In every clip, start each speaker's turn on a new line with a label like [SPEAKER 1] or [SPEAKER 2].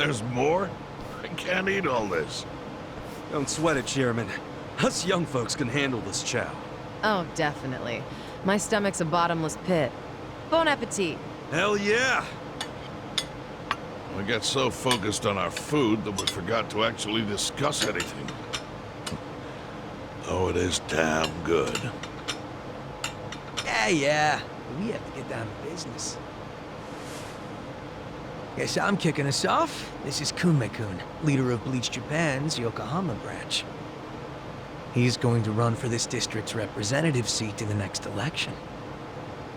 [SPEAKER 1] There's more? I can't eat all this.
[SPEAKER 2] Don't sweat it, Chairman. Us young folks can handle this chow.
[SPEAKER 3] Oh, definitely. My stomach's a bottomless pit. Bon appetit.
[SPEAKER 2] Hell yeah!
[SPEAKER 1] We got so focused on our food that we forgot to actually discuss anything. Oh, it is damn good.
[SPEAKER 4] Yeah. We have to get down to business. Guess I'm kicking us off. This is Kume-kun, leader of Bleach Japan's Yokohama branch. He's going to run for this district's representative seat in the next election.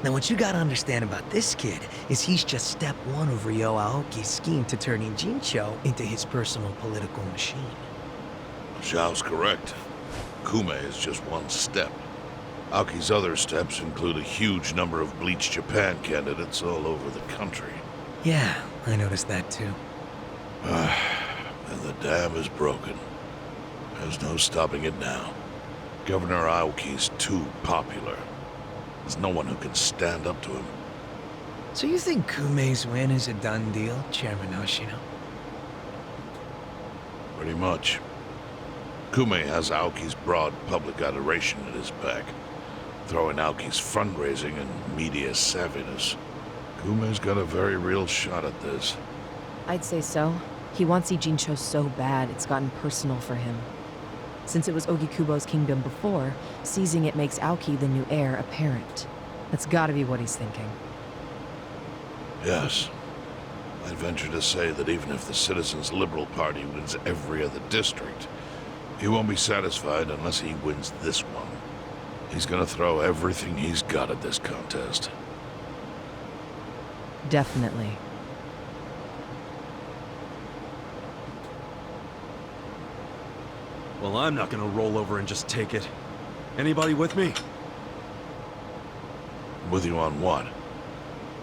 [SPEAKER 4] Now, what you gotta understand about this kid is he's just step one of Ryo Aoki's scheme to turning Jincho into his personal political machine.
[SPEAKER 1] Xiao's correct. Kume is just one step. Aoki's other steps include a huge number of Bleach Japan candidates all over the country.
[SPEAKER 4] Yeah, I noticed that too.
[SPEAKER 1] And the dam is broken. There's no stopping it now. Governor Aoki's too popular. There's no one who can stand up to him.
[SPEAKER 4] So you think Kume's win is a done deal, Chairman Hoshino?
[SPEAKER 1] Pretty much. Kume has Aoki's broad public adoration at his back. Throwing Aoki's fundraising and media savviness. Kume's got a very real shot at this.
[SPEAKER 3] I'd say so. He wants Jincho so bad, it's gotten personal for him. Since it was Ogikubo's kingdom before, seizing it makes Aoki the new heir apparent. That's gotta be what he's thinking.
[SPEAKER 1] Yes. I'd venture to say that even if the Citizens' Liberal Party wins every other district, he won't be satisfied unless he wins this one. He's gonna throw everything he's got at this contest.
[SPEAKER 3] Definitely.
[SPEAKER 2] Well, I'm not gonna roll over and just take it. Anybody with me?
[SPEAKER 1] With you on what?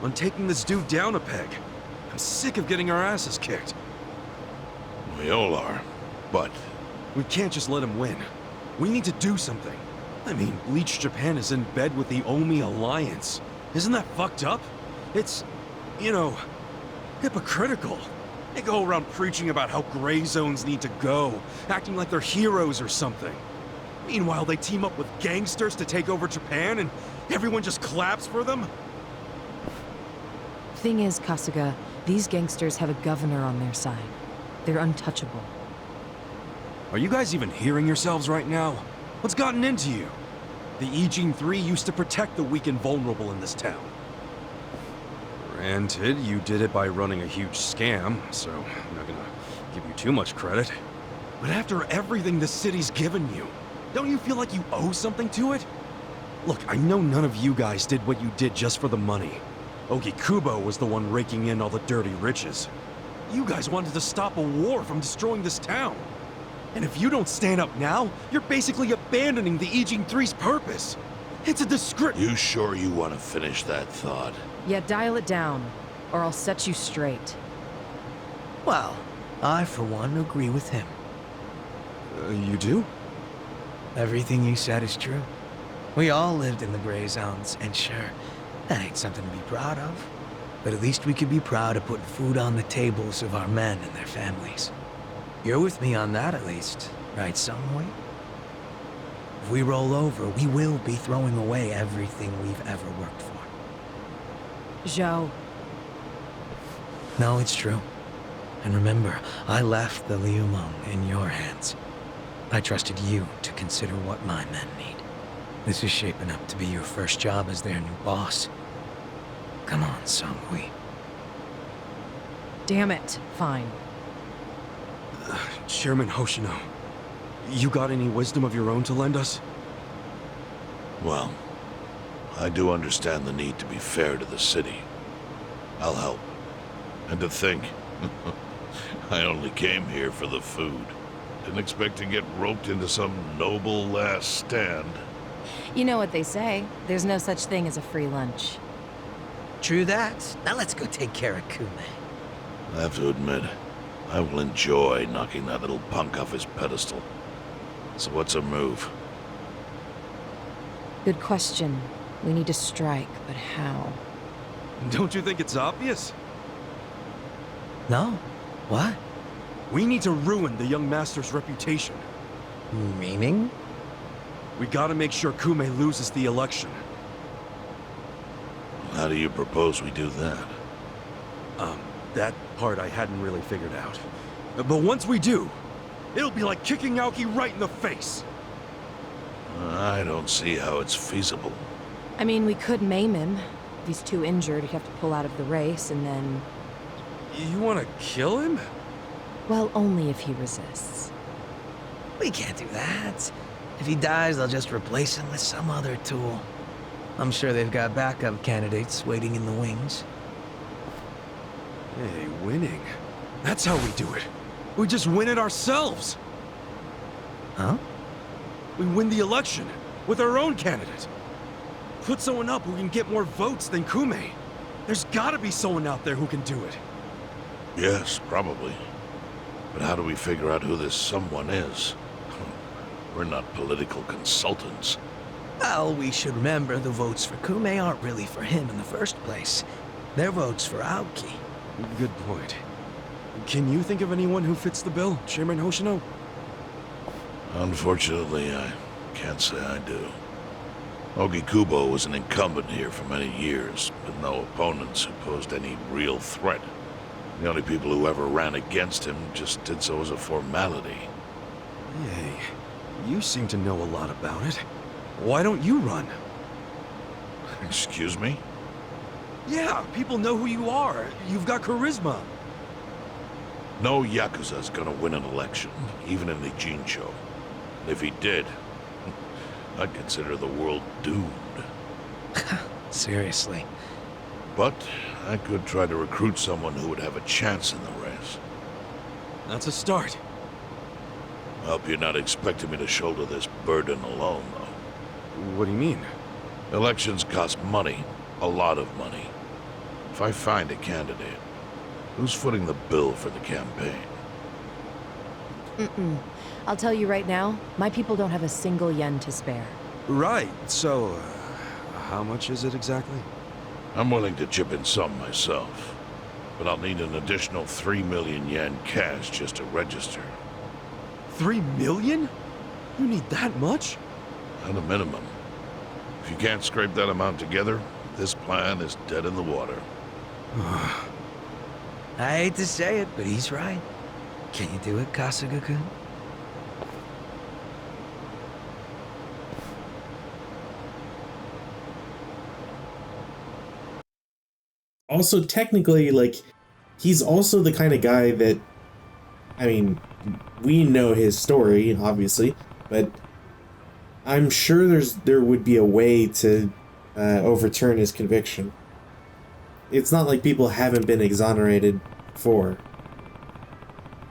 [SPEAKER 2] On taking this dude down a peg. I'm sick of getting our asses kicked.
[SPEAKER 1] We all are, but...
[SPEAKER 2] We can't just let him win. We need to do something. I mean, Bleach Japan is in bed with the Omi Alliance. Isn't that fucked up? It's, you know, hypocritical. They go around preaching about how gray zones need to go, acting like they're heroes or something. Meanwhile, they team up with gangsters to take over Japan, and everyone just claps for them?
[SPEAKER 3] Thing is, Kasuga, these gangsters have a governor on their side. They're untouchable.
[SPEAKER 2] Are you guys even hearing yourselves right now? What's gotten into you? The Ijin 3 used to protect the weak and vulnerable in this town. Granted, you did it by running a huge scam, so I'm not gonna give you too much credit. But after everything the city's given you, don't you feel like you owe something to it? Look, I know none of you guys did what you did just for the money. Ogikubo was the one raking in all the dirty riches. You guys wanted to stop a war from destroying this town. And if you don't stand up now, you're basically abandoning the Ijin 3's purpose. It's a disgrace.
[SPEAKER 1] You sure you want to finish that thought?
[SPEAKER 3] Yeah, dial it down, or I'll set you straight.
[SPEAKER 4] Well, I, for one, agree with him.
[SPEAKER 2] You do?
[SPEAKER 4] Everything you said is true. We all lived in the gray zones, and sure, that ain't something to be proud of. But at least we could be proud of putting food on the tables of our men and their families. You're with me on that, at least, right, Samui? If we roll over, we will be throwing away everything we've ever worked for.
[SPEAKER 3] Zhao.
[SPEAKER 4] No, it's true. And remember, I left the Liumang in your hands. I trusted you to consider what my men need. This is shaping up to be your first job as their new boss. Come on, Samui.
[SPEAKER 3] Damn it. Fine.
[SPEAKER 2] Chairman Hoshino, you got any wisdom of your own to lend us?
[SPEAKER 1] Well, I do understand the need to be fair to the city. I'll help. And to think, I only came here for the food. Didn't expect to get roped into some noble last stand.
[SPEAKER 3] You know what they say. There's no such thing as a free lunch.
[SPEAKER 4] True that. Now let's go take care of Kume.
[SPEAKER 1] I have to admit, I will enjoy knocking that little punk off his pedestal. So what's a move?
[SPEAKER 3] Good question. We need to strike, but how?
[SPEAKER 2] Don't you think it's obvious?
[SPEAKER 4] No, What?
[SPEAKER 2] We need to ruin the young master's reputation.
[SPEAKER 4] Meaning?
[SPEAKER 2] We gotta make sure Kume loses the election.
[SPEAKER 1] How do you propose we do that?
[SPEAKER 2] That part I hadn't really figured out. But once we do, it'll be like kicking Aoki right in the face.
[SPEAKER 1] I don't see how it's feasible.
[SPEAKER 3] I mean, we could maim him. If he's too injured, he'd have to pull out of the race, and then...
[SPEAKER 2] You wanna kill him?
[SPEAKER 3] Well, only if he resists.
[SPEAKER 4] We can't do that. If he dies, they'll just replace him with some other tool. I'm sure they've got backup candidates waiting in the wings.
[SPEAKER 2] Hey, winning. That's how we do it. We just win it ourselves.
[SPEAKER 4] Huh?
[SPEAKER 2] We win the election with our own candidate. Put someone up who can get more votes than Kume. There's gotta be someone out there who can do it.
[SPEAKER 1] Yes, probably. But how do we figure out who this someone is? We're not political consultants.
[SPEAKER 4] Well, we should remember the votes for Kume aren't really for him in the first place. They're votes for Aoki.
[SPEAKER 2] Good point. Can you think of anyone who fits the bill, Chairman Hoshino?
[SPEAKER 1] Unfortunately, I can't say I do. Ogikubo was an incumbent here for many years, with no opponents who posed any real threat. The only people who ever ran against him just did so as a formality.
[SPEAKER 2] Hey, you seem to know a lot about it. Why don't you run?
[SPEAKER 1] Excuse me?
[SPEAKER 2] Yeah, people know who you are. You've got charisma.
[SPEAKER 1] No Yakuza's gonna win an election, even in the Jincho. And if he did, I'd consider the world doomed.
[SPEAKER 4] Seriously.
[SPEAKER 1] But I could try to recruit someone who would have a chance in the race.
[SPEAKER 2] That's a start.
[SPEAKER 1] I hope you're not expecting me to shoulder this burden alone, though.
[SPEAKER 2] What do you mean?
[SPEAKER 1] Elections cost money. A lot of money. If I find a candidate, who's footing the bill for the campaign?
[SPEAKER 3] I'll tell you right now, my people don't have a single yen to spare.
[SPEAKER 2] Right, so... how much is it exactly?
[SPEAKER 1] I'm willing to chip in some myself, but I'll need an additional 3 million yen cash just to register.
[SPEAKER 2] 3 million? You need that much?
[SPEAKER 1] At a minimum. If you can't scrape that amount together, this plan is dead in the water.
[SPEAKER 4] I hate to say it, but he's right. Can you do it, Kasuga-kun?
[SPEAKER 5] Also, technically, like, he's also the kind of guy that, I mean, we know his story, obviously, but I'm sure there would be a way to overturn his conviction. It's not like people haven't been exonerated before.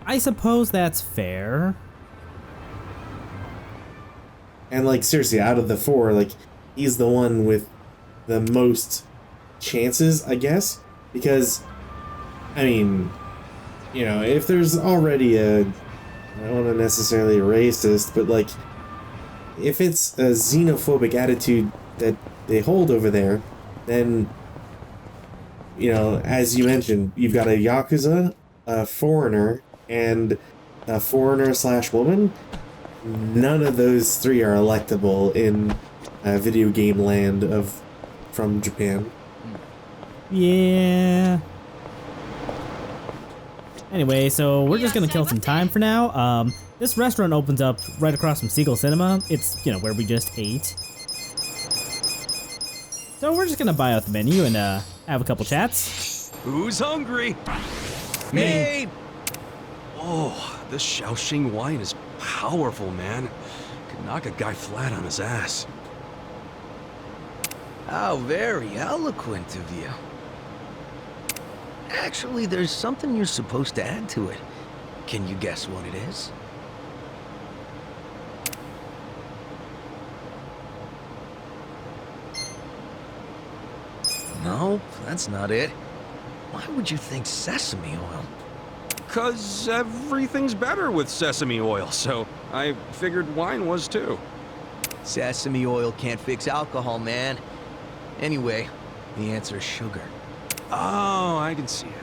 [SPEAKER 6] I suppose that's fair.
[SPEAKER 5] And, like, seriously, out of the four, like, he's the one with the most chances, I guess, because, I mean, you know, if there's already I don't want to necessarily racist, but, like, if it's a xenophobic attitude that they hold over there, then, you know, as you mentioned, you've got a Yakuza, a foreigner, and a foreigner/woman. None of those three are electable in video game land from Japan.
[SPEAKER 6] Yeah. Anyway, so we're just gonna kill some time for now. This restaurant opens up right across from Seagull Cinema. It's, you know, where we just ate. So we're just gonna buy out the menu and have a couple chats.
[SPEAKER 2] Who's hungry?
[SPEAKER 4] Me!
[SPEAKER 2] Oh, this Shaoxing wine is powerful, man. Could knock a guy flat on his ass.
[SPEAKER 4] How very eloquent of you. Actually, there's something you're supposed to add to it. Can you guess what it is? Nope, that's not it. Why would you think sesame oil?
[SPEAKER 2] 'Cause everything's better with sesame oil, so I figured wine was too.
[SPEAKER 4] Sesame oil can't fix alcohol, man. Anyway, the answer is sugar.
[SPEAKER 2] Oh, I can see it.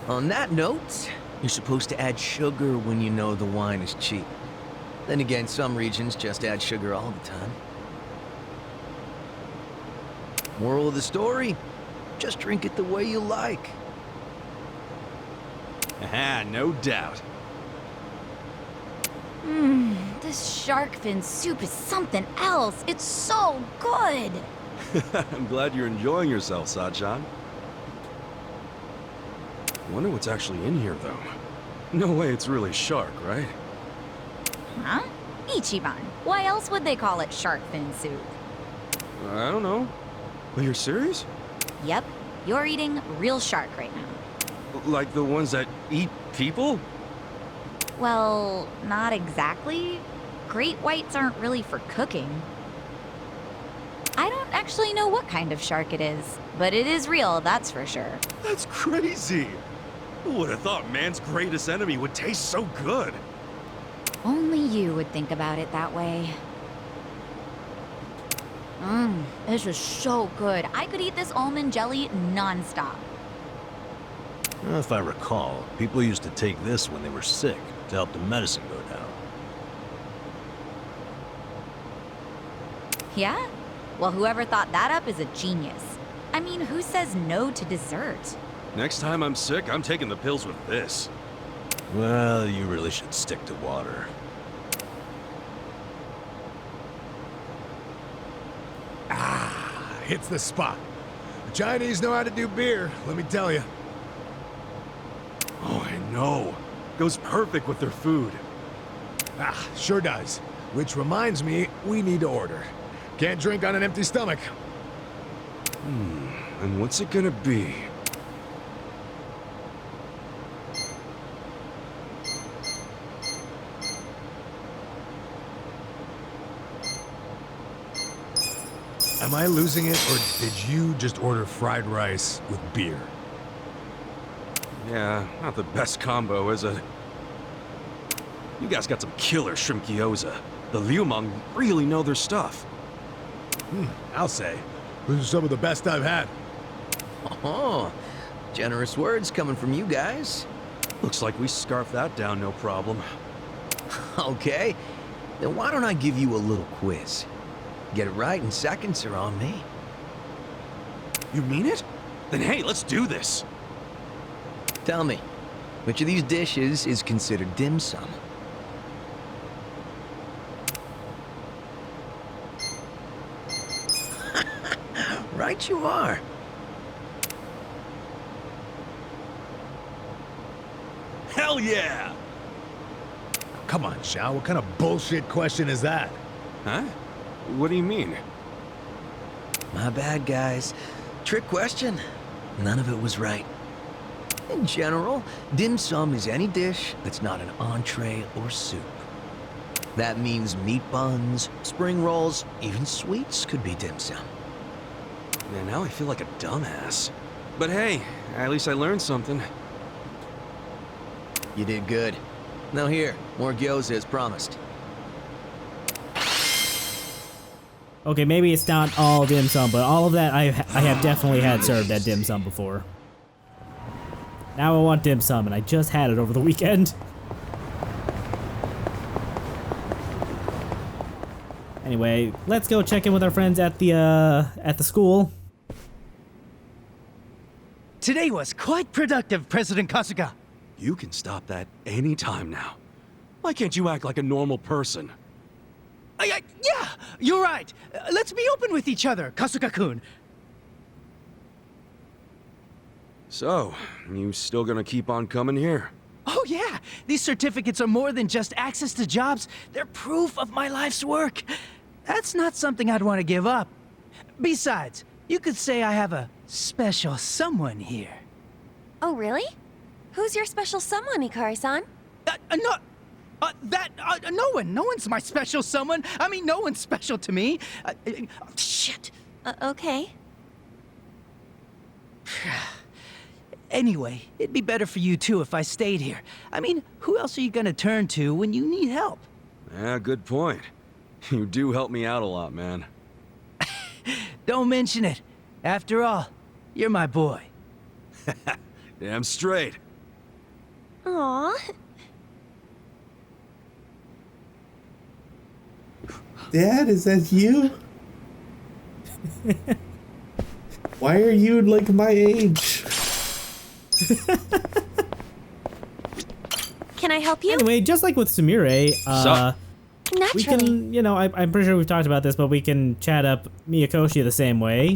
[SPEAKER 4] On that note, you're supposed to add sugar when you know the wine is cheap. Then again, some regions just add sugar all the time. Moral of the story? Just drink it the way you like.
[SPEAKER 2] Ah, no doubt.
[SPEAKER 7] This shark fin soup is something else. It's so good.
[SPEAKER 2] I'm glad you're enjoying yourself, Sachan. Wonder what's actually in here, though. No way it's really shark, right?
[SPEAKER 7] Huh? Ichiban. Why else would they call it shark fin soup?
[SPEAKER 2] I don't know. But you're serious?
[SPEAKER 7] Yep, you're eating real shark right now.
[SPEAKER 2] Like the ones that eat people?
[SPEAKER 7] Well, not exactly. Great whites aren't really for cooking. I don't actually know what kind of shark it is, but it is real, that's for sure.
[SPEAKER 2] That's crazy! Who would have thought man's greatest enemy would taste so good?
[SPEAKER 7] Only you would think about it that way. This is so good. I could eat this almond jelly non-stop.
[SPEAKER 8] If I recall, people used to take this when they were sick to help the medicine go down.
[SPEAKER 7] Yeah? Well, whoever thought that up is a genius. I mean, who says no to dessert?
[SPEAKER 2] Next time I'm sick, I'm taking the pills with this.
[SPEAKER 8] Well, you really should stick to water.
[SPEAKER 9] Hits the spot. The Chinese know how to do beer, let me tell you.
[SPEAKER 2] Oh, I know. Goes perfect with their food.
[SPEAKER 9] Sure does. Which reminds me, we need to order. Can't drink on an empty stomach.
[SPEAKER 2] And what's it gonna be?
[SPEAKER 9] Am I losing it, or did you just order fried rice with beer?
[SPEAKER 2] Yeah, not the best combo, is it? You guys got some killer shrimp gyoza. The Liumang really know their stuff.
[SPEAKER 9] I'll say. Those are some of the best I've had.
[SPEAKER 4] Oh, generous words coming from you guys.
[SPEAKER 2] Looks like we scarfed that down no problem.
[SPEAKER 4] Okay, then why don't I give you a little quiz? Get it right and seconds are on me.
[SPEAKER 2] You mean it? Then hey, let's do this.
[SPEAKER 4] Tell me, which of these dishes is considered dim sum? Right you are.
[SPEAKER 2] Hell yeah!
[SPEAKER 9] Come on, Xiao, what kind of bullshit question is that?
[SPEAKER 2] Huh? What do you mean?
[SPEAKER 4] My bad, guys. Trick question. None of it was right. In general, dim sum is any dish that's not an entree or soup. That means meat buns, spring rolls, even sweets could be dim sum.
[SPEAKER 2] Man, now I feel like a dumbass. But hey, at least I learned something.
[SPEAKER 4] You did good. Now here, more gyoza as promised.
[SPEAKER 6] Okay, maybe it's not all dim sum, but all of that I have definitely had served at dim sum before. Now I want dim sum, and I just had it over the weekend. Anyway, let's go check in with our friends at the school.
[SPEAKER 10] Today was quite productive, President Kasuga.
[SPEAKER 2] You can stop that any time now. Why can't you act like a normal person?
[SPEAKER 10] Yeah, you're right. Let's be open with each other, Kasuga-kun.
[SPEAKER 2] So, you still gonna keep on coming here?
[SPEAKER 10] Oh yeah, these certificates are more than just access to jobs. They're proof of my life's work. That's not something I'd want to give up. Besides, you could say I have a special someone here.
[SPEAKER 11] Oh, really? Who's your special someone, Ikari-san?
[SPEAKER 10] No one. No one's my special someone. I mean, no one's special to me. Shit.
[SPEAKER 11] Okay.
[SPEAKER 10] Anyway, it'd be better for you too if I stayed here. I mean, who else are you gonna turn to when you need help?
[SPEAKER 2] Yeah, good point. You do help me out a lot, man.
[SPEAKER 10] Don't mention it. After all, you're my boy.
[SPEAKER 2] Damn straight.
[SPEAKER 11] Aw.
[SPEAKER 5] Dad, is that you? Why are you like my age?
[SPEAKER 11] Can I help you?
[SPEAKER 6] Anyway, just like with Sumire,
[SPEAKER 11] Naturally.
[SPEAKER 6] we can, I'm pretty sure we've talked about this, but we can chat up Miyakoshi the same way.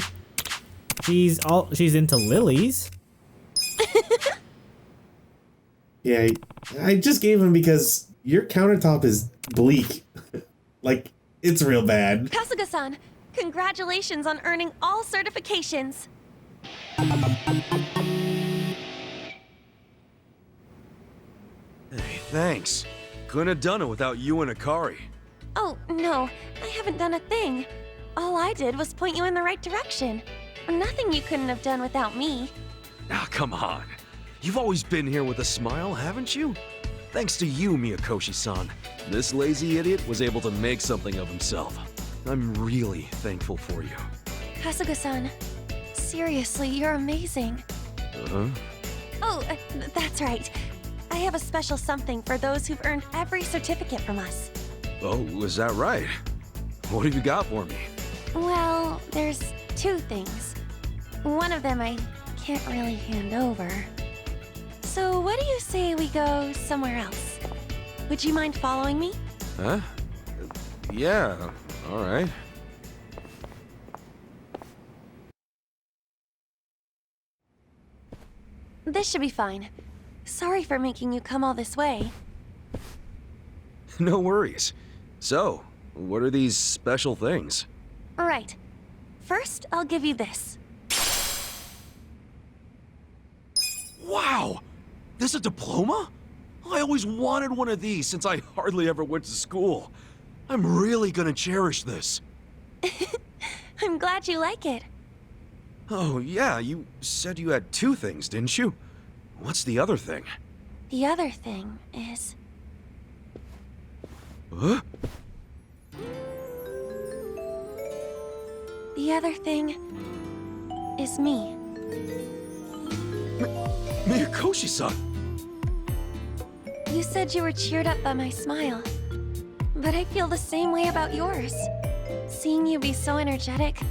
[SPEAKER 6] She's into lilies.
[SPEAKER 5] Yeah, I just gave him because your countertop is bleak. Like, it's real bad.
[SPEAKER 11] Kasuga-san, congratulations on earning all certifications.
[SPEAKER 2] Hey, thanks. Couldn't have done it without you and Akari.
[SPEAKER 11] Oh, no, I haven't done a thing. All I did was point you in the right direction. Nothing you couldn't have done without me.
[SPEAKER 2] Ah, come on. You've always been here with a smile, haven't you? Thanks to you, Miyakoshi-san, this lazy idiot was able to make something of himself. I'm really thankful for you.
[SPEAKER 11] Kasuga-san, seriously, you're amazing.
[SPEAKER 2] Uh-huh.
[SPEAKER 11] Oh, that's right. I have a special something for those who've earned every certificate from us.
[SPEAKER 2] Oh, is that right? What have you got for me?
[SPEAKER 11] Well, there's two things. One of them I can't really hand over. So what do you say we go somewhere else? Would you mind following me?
[SPEAKER 2] Huh? Yeah, alright.
[SPEAKER 11] This should be fine. Sorry for making you come all this way.
[SPEAKER 2] No worries. So, what are these special things?
[SPEAKER 11] Right. First, I'll give you this.
[SPEAKER 2] Wow! This a diploma? I always wanted one of these since I hardly ever went to school. I'm really gonna cherish this.
[SPEAKER 11] I'm glad you like it.
[SPEAKER 2] Oh, yeah, you said you had two things, didn't you? What's the other thing?
[SPEAKER 11] The other thing is...
[SPEAKER 2] Huh?
[SPEAKER 11] The other thing is me.
[SPEAKER 2] Miyakoshi-san!
[SPEAKER 11] You said you were cheered up by my smile, but I feel the same way about yours. Seeing you be so energetic,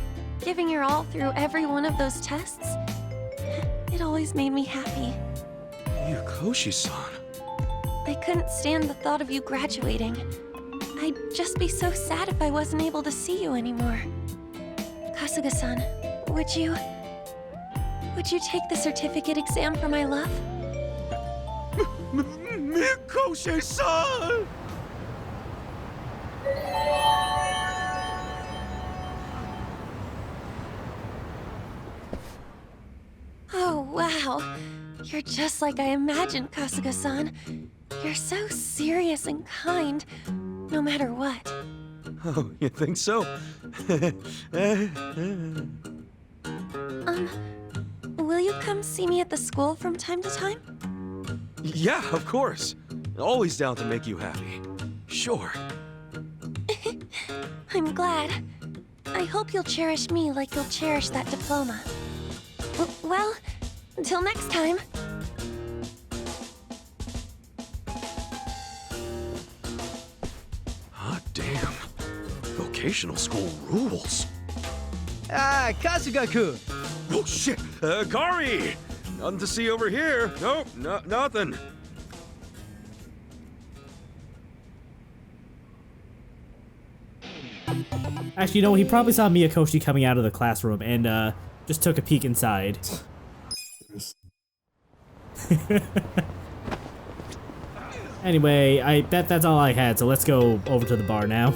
[SPEAKER 11] giving your all through every one of those tests, it always made me happy.
[SPEAKER 2] Miyakoshi-san.
[SPEAKER 11] I couldn't stand the thought of you graduating. I'd just be so sad if I wasn't able to see you anymore. Kasuga-san, would you take the certificate exam for my love?
[SPEAKER 2] Miyakoshi-san!
[SPEAKER 11] Oh, wow. You're just like I imagined, Kasuga-san. You're so serious and kind, no matter what.
[SPEAKER 2] Oh, you think so?
[SPEAKER 11] Will you come see me at the school from time to time?
[SPEAKER 2] Yeah, of course. Always down to make you happy. Sure.
[SPEAKER 11] I'm glad. I hope you'll cherish me like you'll cherish that diploma. Well, until next time.
[SPEAKER 2] Hot damn. Vocational school rules.
[SPEAKER 10] Ah, Kasuga-kun!
[SPEAKER 2] Oh shit! Kari! Nothing to see over here. Nope, nothing.
[SPEAKER 6] Actually, he probably saw Miyakoshi coming out of the classroom and just took a peek inside. Anyway, that's all I had, so let's go over to the bar now.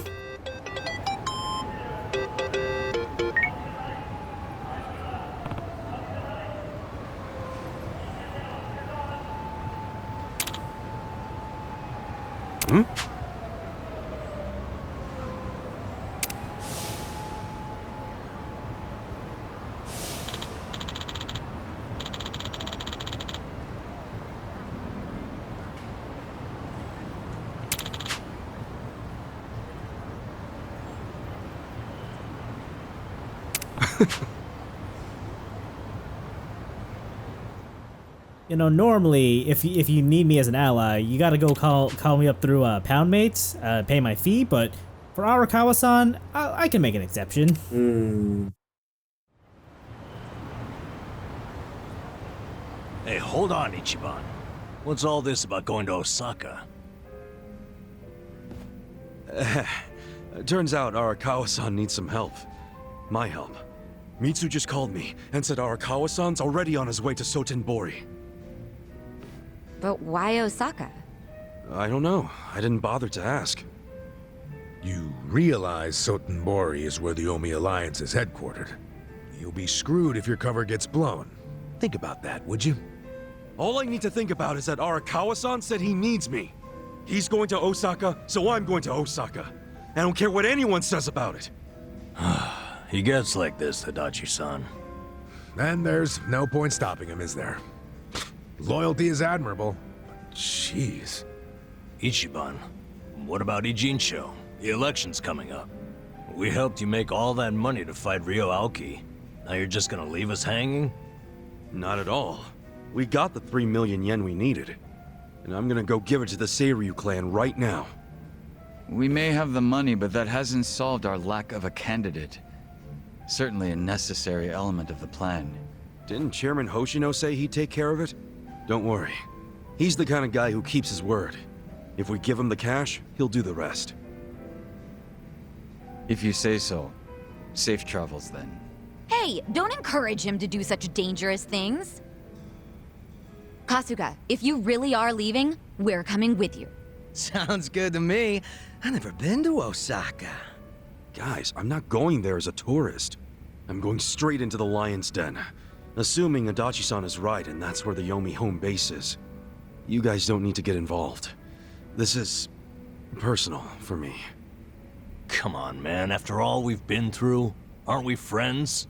[SPEAKER 2] Hmm?
[SPEAKER 6] You know, normally, if you need me as an ally, you gotta go call me up through Pound Mates, pay my fee, but for Arakawa-san, I can make an exception.
[SPEAKER 8] Hey, hold on, Ichiban. What's all this about going to Osaka?
[SPEAKER 2] Turns out Arakawa-san needs some help. My help. Mitsu just called me and said Arakawa-san's already on his way to Sotenbori.
[SPEAKER 7] But why Osaka?
[SPEAKER 2] I don't know. I didn't bother to ask.
[SPEAKER 9] You realize Sotenbori is where the Omi Alliance is headquartered. You'll be screwed if your cover gets blown. Think about that, would you?
[SPEAKER 2] All I need to think about is that Arakawa-san said he needs me. He's going to Osaka, so I'm going to Osaka. I don't care what anyone says about it.
[SPEAKER 8] He gets like this, Tadachi-san.
[SPEAKER 9] And there's no point stopping him, is there? Loyalty is admirable, but jeez.
[SPEAKER 8] Ichiban, what about Ijincho? The election's coming up. We helped you make all that money to fight Ryo Aoki. Now you're just gonna leave us hanging?
[SPEAKER 2] Not at all. We got the 3 million yen we needed. And I'm gonna go give it to the Seiryu clan right now.
[SPEAKER 12] We may have the money, but that hasn't solved our lack of a candidate. Certainly a necessary element of the plan.
[SPEAKER 2] Didn't Chairman Hoshino say he'd take care of it? Don't worry. He's the kind of guy who keeps his word. If we give him the cash, he'll do the rest.
[SPEAKER 12] If you say so. Safe travels then.
[SPEAKER 7] Hey, don't encourage him to do such dangerous things. Kasuga, if you really are leaving, we're coming with you.
[SPEAKER 4] Sounds good to me. I've never been to Osaka.
[SPEAKER 2] Guys, I'm not going there as a tourist. I'm going straight into the Lion's Den. Assuming Adachi-san is right and that's where the Yomi home base is. You guys don't need to get involved. This is personal for me.
[SPEAKER 8] Come on, man. After all we've been through, aren't we friends?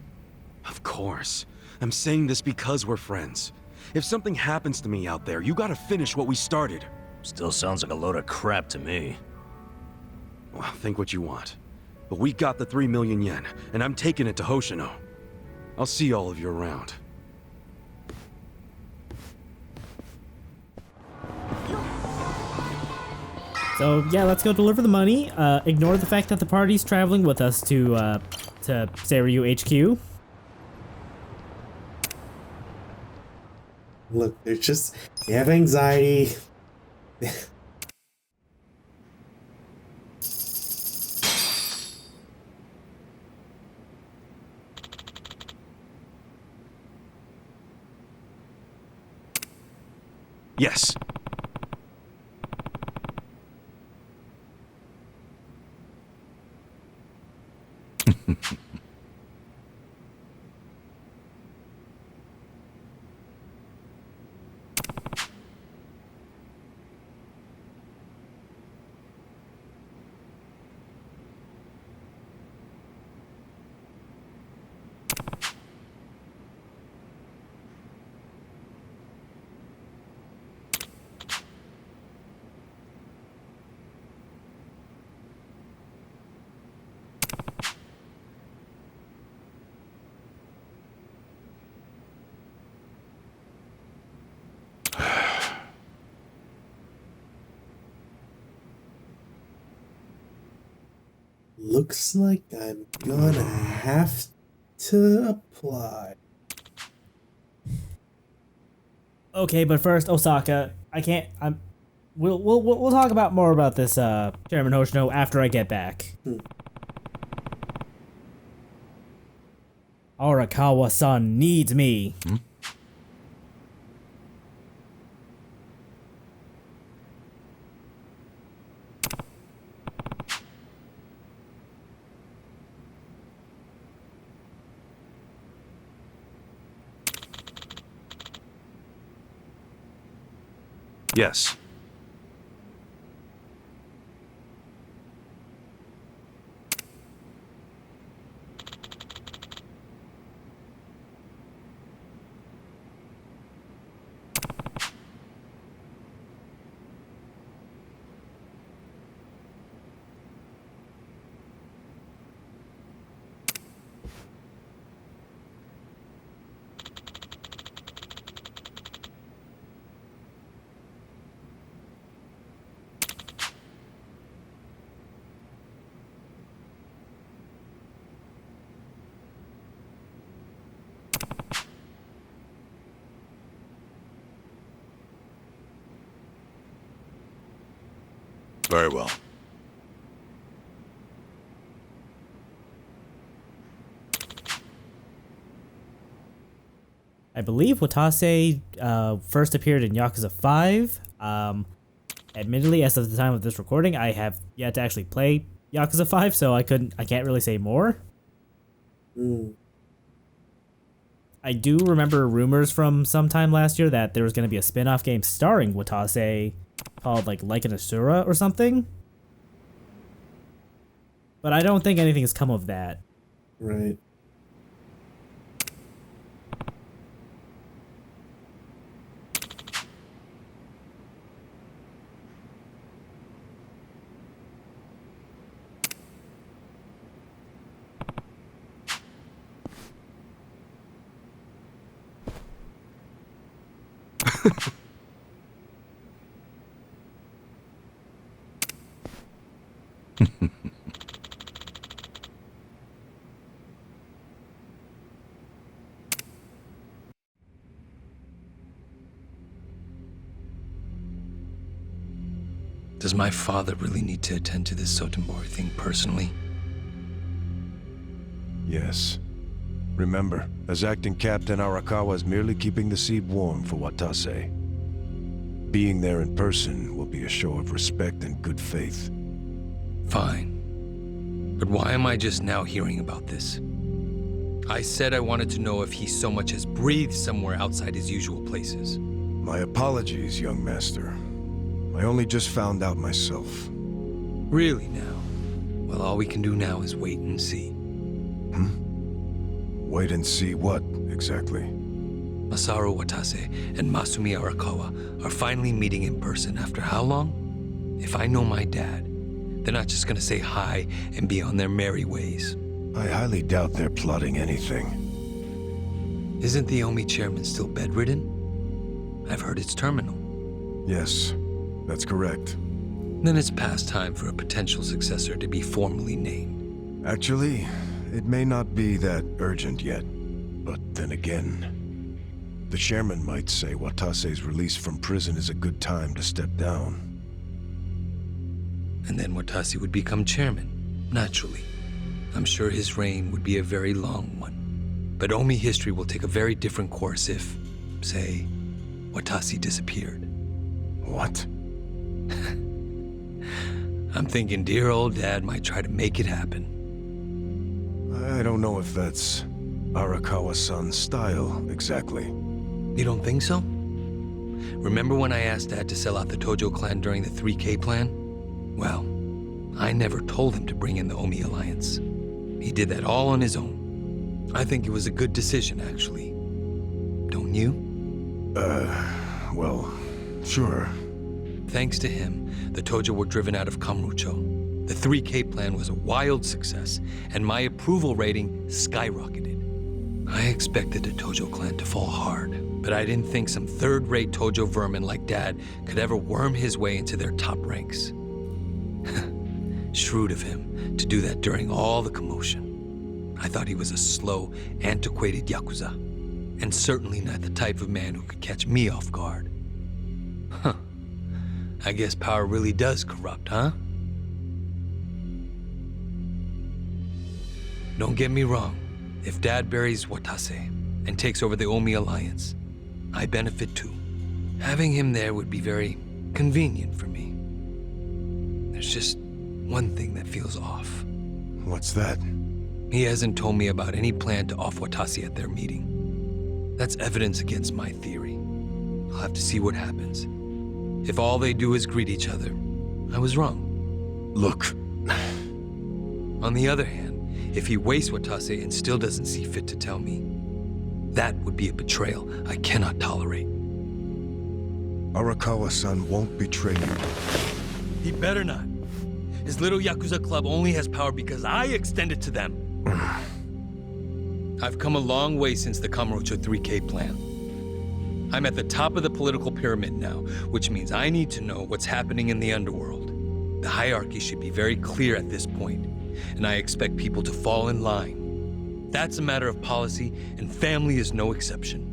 [SPEAKER 2] Of course. I'm saying this because we're friends. If something happens to me out there, you gotta finish what we started.
[SPEAKER 8] Still sounds like a load of crap to me.
[SPEAKER 2] Well, think what you want. But we got the 3 million yen, and I'm taking it to Hoshino. I'll see all of you around.
[SPEAKER 6] So yeah, let's go deliver the money. Ignore the fact that the party's traveling with us to Seiryu HQ.
[SPEAKER 5] Look, they're just, they have anxiety.
[SPEAKER 2] Yes.
[SPEAKER 5] Looks like I'm gonna have to apply.
[SPEAKER 6] Okay, but first, Osaka. I can't. We'll talk about more about this, Chairman Hoshino, after I get back. Arakawa-san needs me.
[SPEAKER 2] Yes.
[SPEAKER 1] Very well.
[SPEAKER 6] I believe Watase first appeared in Yakuza 5. Admittedly, as of the time of this recording, I have yet to actually play Yakuza 5, so I can't really say more. I do remember rumors from sometime last year that there was going to be a spin-off game starring Watase called like an Asura or something. But I don't think anything has come of that.
[SPEAKER 5] Right.
[SPEAKER 13] Does my father really need to attend to this Sotenbori thing personally?
[SPEAKER 14] Yes. Remember, as acting captain, Arakawa is merely keeping the seat warm for Watase. Being there in person will be a show of respect and good faith.
[SPEAKER 13] Fine. But why am I just now hearing about this? I said I wanted to know if he so much as breathed somewhere outside his usual places.
[SPEAKER 14] My apologies, young master. I only just found out myself.
[SPEAKER 13] Really now? Well, all we can do now is wait and see.
[SPEAKER 14] Wait and see what, exactly?
[SPEAKER 13] Masaru Watase and Masumi Arakawa are finally meeting in person after how long? If I know my dad, they're not just gonna say hi and be on their merry ways.
[SPEAKER 14] I highly doubt they're plotting anything.
[SPEAKER 13] Isn't the Omi chairman still bedridden? I've heard it's terminal.
[SPEAKER 14] Yes, that's correct.
[SPEAKER 13] Then it's past time for a potential successor to be formally named.
[SPEAKER 14] Actually, it may not be that urgent yet. But then again, the chairman might say Watase's release from prison is a good time to step down.
[SPEAKER 13] And then Watase would become chairman, naturally. I'm sure his reign would be a very long one. But Omi history will take a very different course if, say, Watase disappeared.
[SPEAKER 14] What?
[SPEAKER 13] I'm thinking dear old dad might try to make it happen.
[SPEAKER 14] I don't know if that's Arakawa-san's style, exactly.
[SPEAKER 13] You don't think so? Remember when I asked Dad to sell out the Tojo clan during the 3K plan? Well, I never told him to bring in the Omi Alliance. He did that all on his own. I think it was a good decision, actually. Don't you?
[SPEAKER 14] Well, sure.
[SPEAKER 13] Thanks to him, the Tojo were driven out of Kamurocho. The 3K plan was a wild success, and my approval rating skyrocketed. I expected the Tojo clan to fall hard, but I didn't think some third-rate Tojo vermin like Dad could ever worm his way into their top ranks. Shrewd of him to do that during all the commotion. I thought he was a slow, antiquated Yakuza, and certainly not the type of man who could catch me off guard. Huh. I guess power really does corrupt, huh? Don't get me wrong. If Dad buries Watase and takes over the Omi Alliance, I benefit too. Having him there would be very convenient for me. There's just one thing that feels off.
[SPEAKER 14] What's that?
[SPEAKER 13] He hasn't told me about any plan to off Watase at their meeting. That's evidence against my theory. I'll have to see what happens. If all they do is greet each other, I was wrong.
[SPEAKER 14] Look.
[SPEAKER 13] On the other hand, if he wastes Watase and still doesn't see fit to tell me, that would be a betrayal I cannot tolerate.
[SPEAKER 14] Arakawa-san won't betray you.
[SPEAKER 13] He better not. His little Yakuza club only has power because I extend it to them. I've come a long way since the Kamurocho 3K plan. I'm at the top of the political pyramid now, which means I need to know what's happening in the underworld. The hierarchy should be very clear at this point, and I expect people to fall in line. That's a matter of policy, and family is no exception.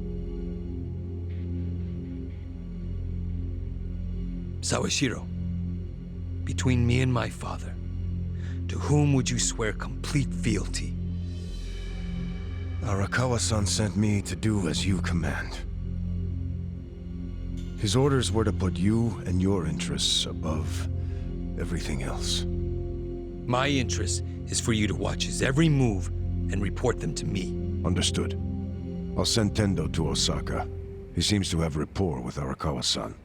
[SPEAKER 13] Sawashiro, between me and my father, to whom would you swear complete fealty?
[SPEAKER 14] Arakawa-san sent me to do as you command. His orders were to put you and your interests above everything else.
[SPEAKER 13] My interest is for you to watch his every move and report them to me.
[SPEAKER 14] Understood. I'll send Tendo to Osaka. He seems to have rapport with Arakawa-san.